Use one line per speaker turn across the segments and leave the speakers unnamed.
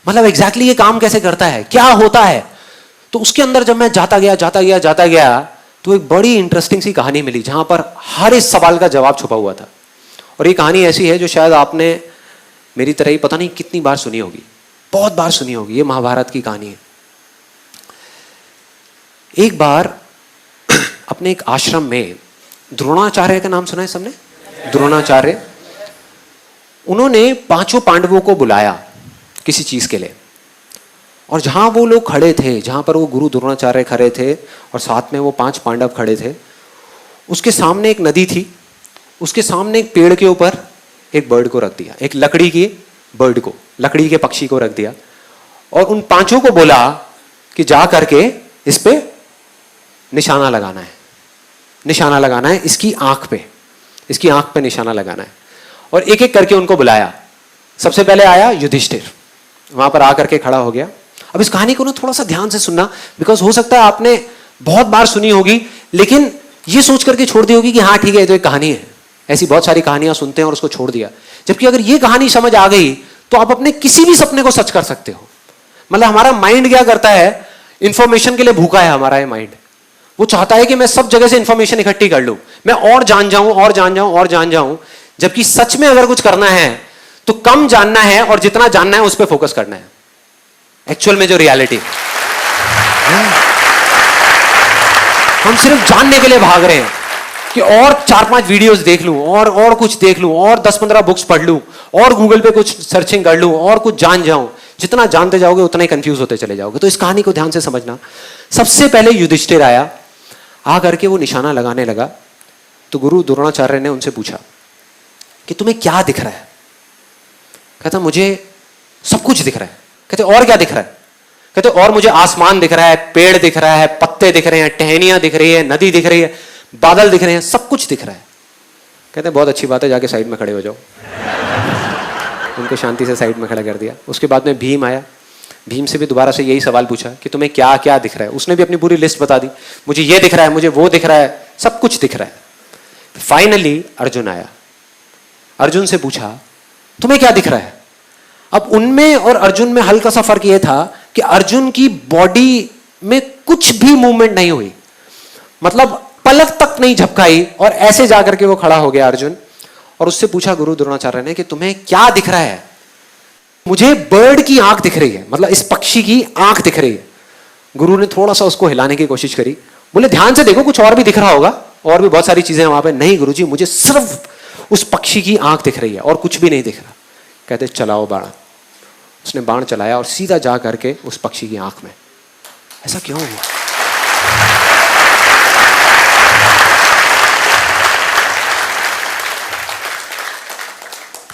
मतलब एग्जैक्टली ये काम कैसे करता है, क्या होता है। तो उसके अंदर जब मैं जाता गया तो एक बड़ी इंटरेस्टिंग सी कहानी मिली जहां पर हर इस सवाल का जवाब छुपा हुआ था। और ये कहानी ऐसी है जो शायद आपने मेरी तरह ही पता नहीं कितनी बार सुनी होगी, बहुत बार सुनी होगी। ये महाभारत की कहानी है। एक बार अपने एक आश्रम में द्रोणाचार्य का नाम सुना है सबने? द्रोणाचार्य, उन्होंने पांचों पांडवों को बुलाया किसी चीज के लिए। और जहां वो लोग खड़े थे, जहां पर वो गुरु द्रोणाचार्य खड़े थे और साथ में वो 5 पांडव खड़े थे, उसके सामने एक नदी थी, उसके सामने एक पेड़ के ऊपर एक बर्ड को रख दिया, एक लकड़ी की बर्ड को, लकड़ी के पक्षी को रख दिया। और उन 5 को बोला कि जा करके इस पे निशाना लगाना है, निशाना लगाना है इसकी आंख पे, इसकी आंख पे निशाना लगाना है। और एक एक करके उनको बुलाया। सबसे पहले आया युधिष्ठिर, वहां पर आकर के खड़ा हो गया। अब इस कहानी को ना थोड़ा सा ध्यान से सुनना, बिकॉज हो सकता है आपने बहुत बार सुनी होगी लेकिन ये सोच करके छोड़ दी होगी कि हाँ ठीक है ये तो एक कहानी है। ऐसी बहुत सारी कहानियां सुनते हैं और उसको छोड़ दिया। जबकि अगर ये कहानी समझ आ गई तो आप अपने किसी भी सपने को सच कर सकते हो। मतलब हमारा माइंड क्या करता है, इंफॉर्मेशन के लिए भूखा है हमारा ये माइंड। वो चाहता है कि मैं सब जगह से इंफॉर्मेशन इकट्ठी कर लूं, मैं और जान जाऊं और जान जाऊं और जान जाऊं। जबकि सच में अगर कुछ करना है तो कम जानना है और जितना जानना है उस पर फोकस करना है। एक्चुअल में जो रियलिटी, हम सिर्फ जानने के लिए भाग रहे हैं कि और 4-5 वीडियोस देख लूं और कुछ देख लूं और 10-15 बुक्स पढ़ लूं और गूगल पे कुछ सर्चिंग कर लूं और कुछ जान जाऊं। जितना जानते जाओगे उतना ही कंफ्यूज होते चले जाओगे। तो इस कहानी को ध्यान से समझना। सबसे पहले युधिष्ठिर आया, आ करके वो निशाना लगाने लगा। तो गुरु द्रोणाचार्य ने उनसे पूछा कि तुम्हें क्या दिख रहा है? कहता मुझे सब कुछ दिख रहा है। कहते और क्या दिख रहा है? कहते और मुझे आसमान दिख रहा है, पेड़ दिख रहा है, पत्ते दिख रहे हैं, टहनियां दिख रही है, नदी दिख रही है, बादल दिख रहे हैं, सब कुछ दिख रहा है। कहते बहुत अच्छी बात है, जाके साइड में खड़े हो जाओ। उनको शांति से साइड में खड़ा कर दिया। उसके बाद में भीम आया। भीम से भी दोबारा से यही सवाल पूछा कि तुम्हें क्या क्या दिख रहा है। उसने भी अपनी पूरी लिस्ट बता दी, मुझे ये दिख रहा है, मुझे वो दिख रहा है, सब कुछ दिख रहा है। फाइनली अर्जुन आया। अर्जुन से पूछा तुम्हें क्या दिख रहा है? अब उनमें और अर्जुन में हल्का सा फर्क यह था कि अर्जुन की बॉडी में कुछ भी मूवमेंट नहीं हुई, मतलब पलक तक नहीं झपकाई, और ऐसे जाकर के वो खड़ा हो गया अर्जुन। और उससे पूछा गुरु द्रोणाचार्य ने कि तुम्हें क्या दिख रहा है? मुझे बर्ड की आंख दिख रही है, मतलब इस पक्षी की आंख दिख रही है। गुरु ने थोड़ा सा उसको हिलाने की कोशिश करी, बोले ध्यान से देखो कुछ और भी दिख रहा होगा, और भी बहुत सारी चीजें वहां पे। नहीं गुरुजी, मुझे सिर्फ उस पक्षी की आंख दिख रही है और कुछ भी नहीं दिख रहा। कहते चलाओ बाण। उसने बाण चलाया और सीधा जा करके उस पक्षी की आंख में। ऐसा क्यों हुआ?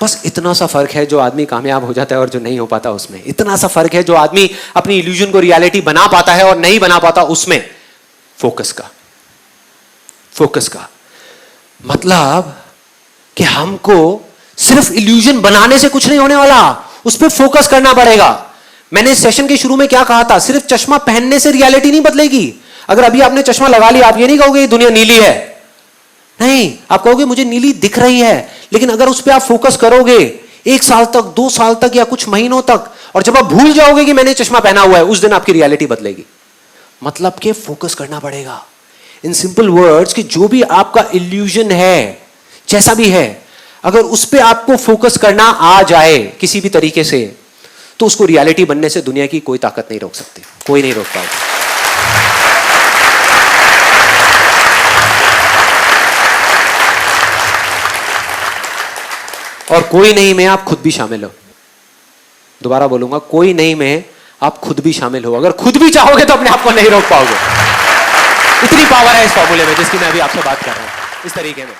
बस इतना सा फर्क है जो आदमी कामयाब हो जाता है और जो नहीं हो पाता उसमें। इतना सा फर्क है जो आदमी अपनी इल्यूजन को रियलिटी बना पाता है और नहीं बना पाता उसमें। फोकस का, फोकस का मतलब कि हमको सिर्फ इल्यूजन बनाने से कुछ नहीं होने वाला, उस पर फोकस करना पड़ेगा। मैंने सेशन के शुरू में क्या कहा था, सिर्फ चश्मा पहनने से रियलिटी नहीं बदलेगी। अगर अभी आपने चश्मा लगा लिया, आप ये नहीं कहोगे दुनिया नीली है, नहीं, आप कहोगे मुझे नीली दिख रही है। लेकिन अगर उस पर आप फोकस करोगे 1 साल तक, 2 साल तक या कुछ महीनों तक, और जब आप भूल जाओगे कि मैंने चश्मा पहना हुआ है, उस दिन आपकी रियलिटी बदलेगी। मतलब कि फोकस करना पड़ेगा। इन सिंपल वर्ड्स कि जो भी आपका इल्यूजन है, जैसा भी है, अगर उस पर आपको फोकस करना आ जाए किसी भी तरीके से, तो उसको रियलिटी बनने से दुनिया की कोई ताकत नहीं रोक सकती, कोई नहीं रोक पाएगा। और कोई नहीं में आप खुद भी शामिल हो। दोबारा बोलूंगा, कोई नहीं में आप खुद भी शामिल हो। अगर खुद भी चाहोगे तो अपने आप को नहीं रोक पाओगे। इतनी पावर है इस फॉर्मूले में जिसकी मैं अभी आपसे बात कर रहा हूं, इस तरीके में।